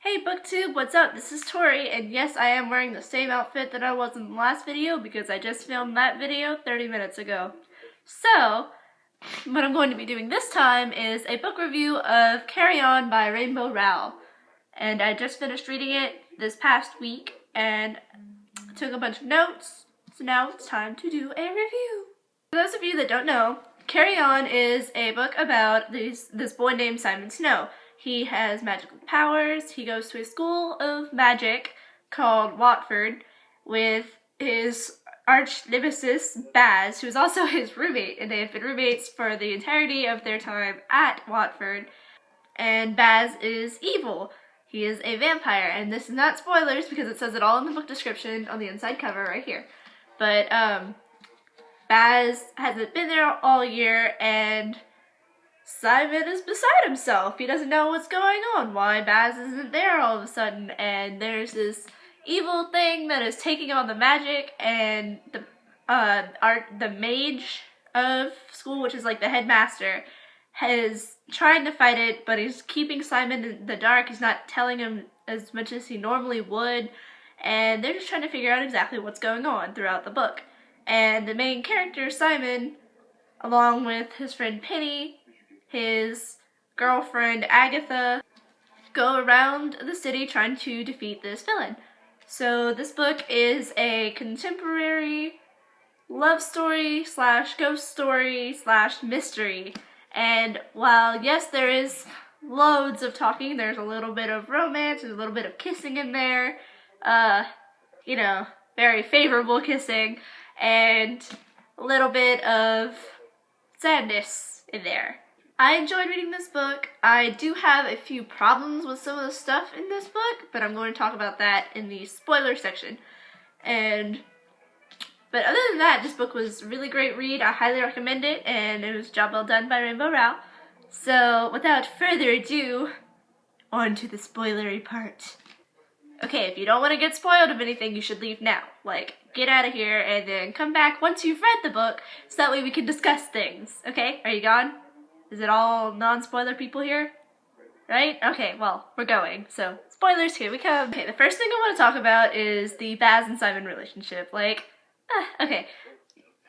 Hey BookTube, what's up? This is Tori, and yes, I am wearing the same outfit that I was in the last video because I just filmed that video 30 minutes ago. So, what I'm going to be doing this time is a book review of Carry On by Rainbow Rowell. And I just finished reading it this past week and took a bunch of notes, so now it's time to do a review. For those of you that don't know, Carry On is a book about this boy named Simon Snow. He has magical powers. He goes to a school of magic called Watford with his arch nemesis Baz, who is also his roommate, and they have been roommates for the entirety of their time at Watford. And Baz is evil. He is a vampire, and this is not spoilers because it says it all in the book description on the inside cover right here. But Baz hasn't been there all year, and Simon is beside himself. He doesn't know what's going on, why Baz isn't there all of a sudden, and there's this evil thing that is taking on the magic, and the mage of school, which is like the headmaster, is trying to fight it, but he's keeping Simon in the dark. He's not telling him as much as he normally would, and they're just trying to figure out exactly what's going on throughout the book. And the main character, Simon, along with his friend Penny, his girlfriend Agatha, go around the city trying to defeat this villain. So this book is a contemporary love story slash ghost story slash mystery. And while yes, there is loads of talking, there's a little bit of romance, there's a little bit of kissing in there, very favorable kissing, and a little bit of sadness in there. I enjoyed reading this book. I do have a few problems with some of the stuff in this book, but I'm going to talk about that in the spoiler section. But other than that, this book was a really great read. I highly recommend it, and it was a job well done by Rainbow Rowell. So without further ado, on to the spoilery part. Okay, if you don't want to get spoiled of anything, you should leave now. Like, get out of here and then come back once you've read the book, so that way we can discuss things. Okay, are you gone? Is it all non-spoiler people here? Right? Okay, well, we're going. So, spoilers, here we come. Okay, the first thing I want to talk about is the Baz and Simon relationship. Okay.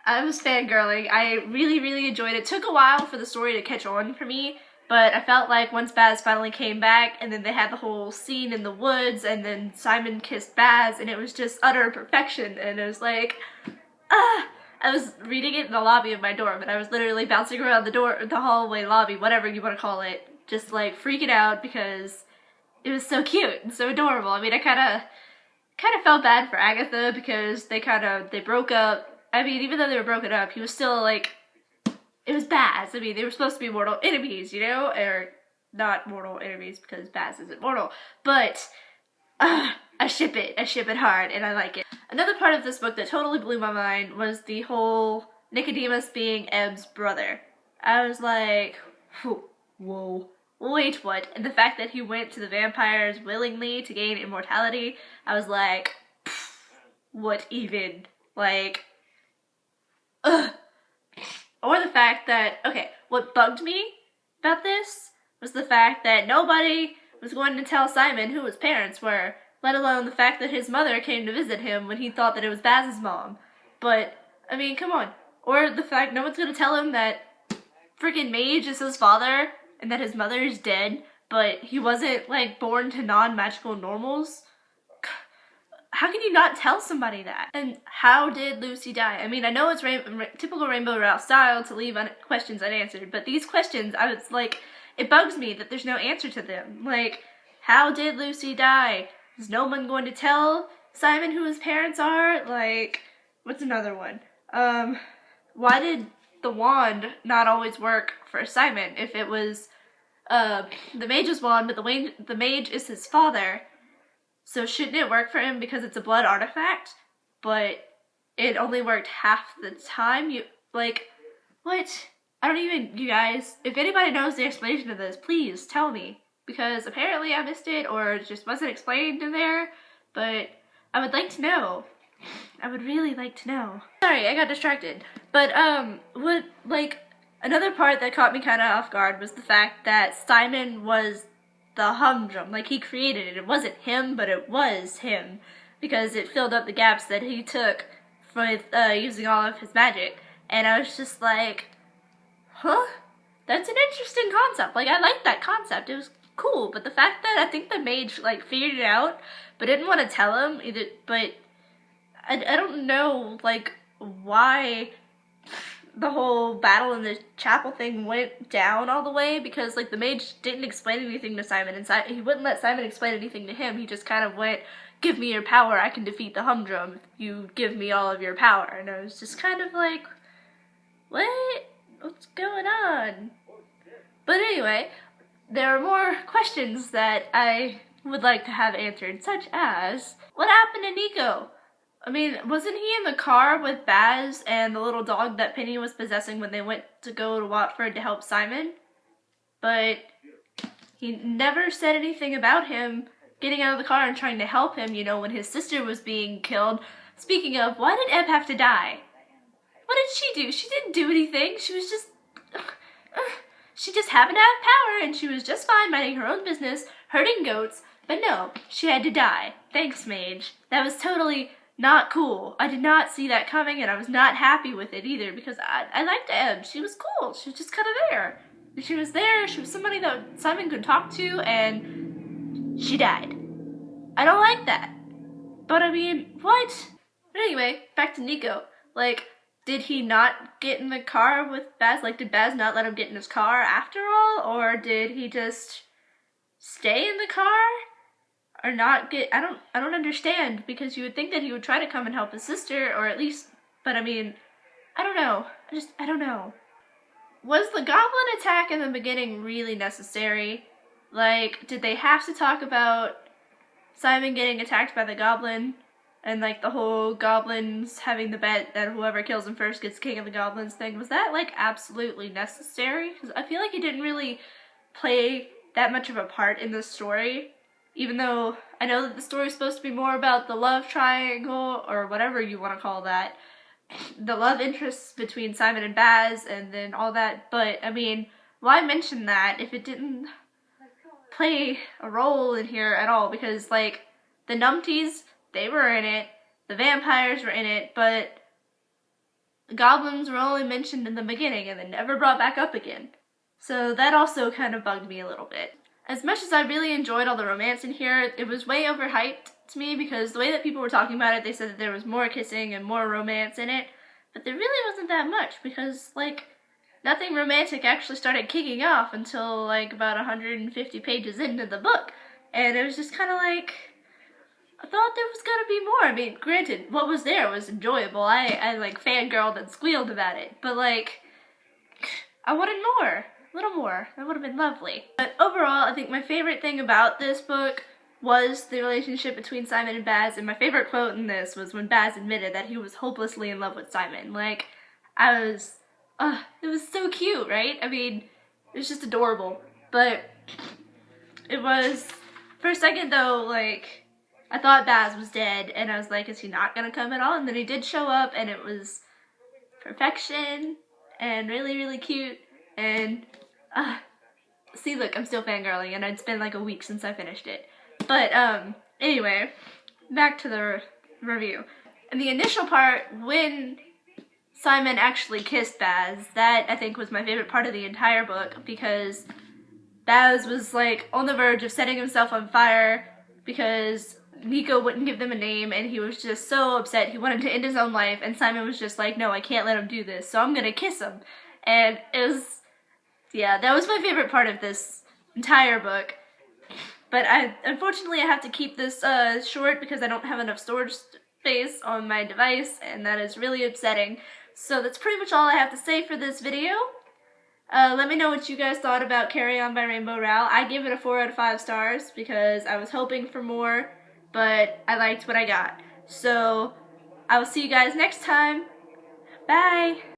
I was fangirling. I really, really enjoyed it. It took a while for the story to catch on for me, but I felt like once Baz finally came back, and then they had the whole scene in the woods, and then Simon kissed Baz, and it was just utter perfection, and it was like, I was reading it in the lobby of my dorm, and I was literally bouncing around the hallway, lobby, whatever you want to call it, just like freaking out because it was so cute and so adorable. I mean, I kind of felt bad for Agatha because they broke up. I mean, even though they were broken up, he was still like, it was Baz. I mean, they were supposed to be mortal enemies, or not mortal enemies because Baz isn't mortal, but I ship it hard, and I like it. Another part of this book that totally blew my mind was the whole Nicodemus being Eb's brother. I was like, whoa, wait, what? And the fact that he went to the vampires willingly to gain immortality, I was like, what even? Like, ugh. Or the fact that, okay, what bugged me about this was the fact that nobody was going to tell Simon who his parents were, let alone the fact that his mother came to visit him when he thought that it was Baz's mom. But, I mean, come on. Or the fact no one's gonna tell him that freaking Mage is his father, and that his mother is dead, but he wasn't, like, born to non-magical normals. How can you not tell somebody that? And how did Lucy die? I mean, I know it's typical Rainbow Rowell style to leave questions unanswered, but these questions, I was like, it bugs me that there's no answer to them. Like, how did Lucy die? Is no one going to tell Simon who his parents are? Like, what's another one? Why did the wand not always work for Simon if it was the mage's wand, but the mage is his father? So shouldn't it work for him because it's a blood artifact? But it only worked half the time? What? You guys, if anybody knows the explanation of this, please tell me. Because apparently I missed it, or it just wasn't explained in there, but I would like to know. I would really like to know. Sorry, I got distracted. But, another part that caught me kind of off guard was the fact that Simon was the humdrum. Like, he created it. It wasn't him, but it was him, because it filled up the gaps that he took with using all of his magic. And I was just like, huh? That's an interesting concept. Like, I liked that concept. It was cool. But the fact that I think the mage, like, figured it out, but didn't want to tell him either, but I don't know, like, why the whole battle in the chapel thing went down all the way, because, like, the mage didn't explain anything to Simon, and he wouldn't let Simon explain anything to him. He just kind of went, give me your power, I can defeat the humdrum if you give me all of your power. And I was just kind of like, what? What's going on? But anyway, there are more questions that I would like to have answered, such as, what happened to Nico? I mean, wasn't he in the car with Baz and the little dog that Penny was possessing when they went to go to Watford to help Simon? But he never said anything about him getting out of the car and trying to help him, you know, when his sister was being killed. Speaking of, why did Eb have to die? What did she do? She didn't do anything. She was just... she just happened to have power, and she was just fine minding her own business, herding goats. But no, she had to die. Thanks, Mage. That was totally not cool. I did not see that coming, and I was not happy with it either, because I liked Eb. She was cool. She was just kind of there. She was there. She was somebody that Simon could talk to, and she died. I don't like that. But I mean, what? But anyway, back to Nico. Like, did he not get in the car with Baz? Like, did Baz not let him get in his car after all? Or did he just stay in the car? Or not get... I don't understand, because you would think that he would try to come and help his sister, or at least... But I mean, I don't know. I don't know. Was the goblin attack in the beginning really necessary? Like, did they have to talk about Simon getting attacked by the goblin? And, like, the whole goblins having the bet that whoever kills him first gets king of the goblins thing. Was that, like, absolutely necessary? Because I feel like it didn't really play that much of a part in the story. Even though I know that the story is supposed to be more about the love triangle, or whatever you want to call that. The love interests between Simon and Baz, and then all that. But, I mean, why mention that if it didn't play a role in here at all? Because, like, the numpties... they were in it, the vampires were in it, but the goblins were only mentioned in the beginning and then never brought back up again. So that also kind of bugged me a little bit. As much as I really enjoyed all the romance in here, it was way overhyped to me, because the way that people were talking about it, they said that there was more kissing and more romance in it, but there really wasn't that much, because, like, nothing romantic actually started kicking off until, like, about 150 pages into the book, and it was just kind of like... I thought there was gonna be more. I mean, granted, what was there was enjoyable. I like, fangirled and squealed about it. But, like, I wanted more. A little more. That would have been lovely. But overall, I think my favorite thing about this book was the relationship between Simon and Baz. And my favorite quote in this was when Baz admitted that he was hopelessly in love with Simon. Like, it was so cute, right? I mean, it was just adorable. But it was, for a second though, like... I thought Baz was dead, and I was like, is he not gonna come at all? And then he did show up, and it was perfection, and really, really cute, and, see, look, I'm still fangirling, and it's been like a week since I finished it. But, anyway, back to the review. In the initial part, when Simon actually kissed Baz, that, I think, was my favorite part of the entire book, because Baz was, like, on the verge of setting himself on fire, because Nico wouldn't give them a name, and he was just so upset. He wanted to end his own life, and Simon was just like, no, I can't let him do this, so I'm gonna kiss him. And it was, yeah, that was my favorite part of this entire book. But unfortunately, I have to keep this short because I don't have enough storage space on my device, and that is really upsetting. So that's pretty much all I have to say for this video. Let me know what you guys thought about Carry On by Rainbow Rowell. I give it a 4 out of 5 stars because I was hoping for more, but I liked what I got. So, I will see you guys next time. Bye!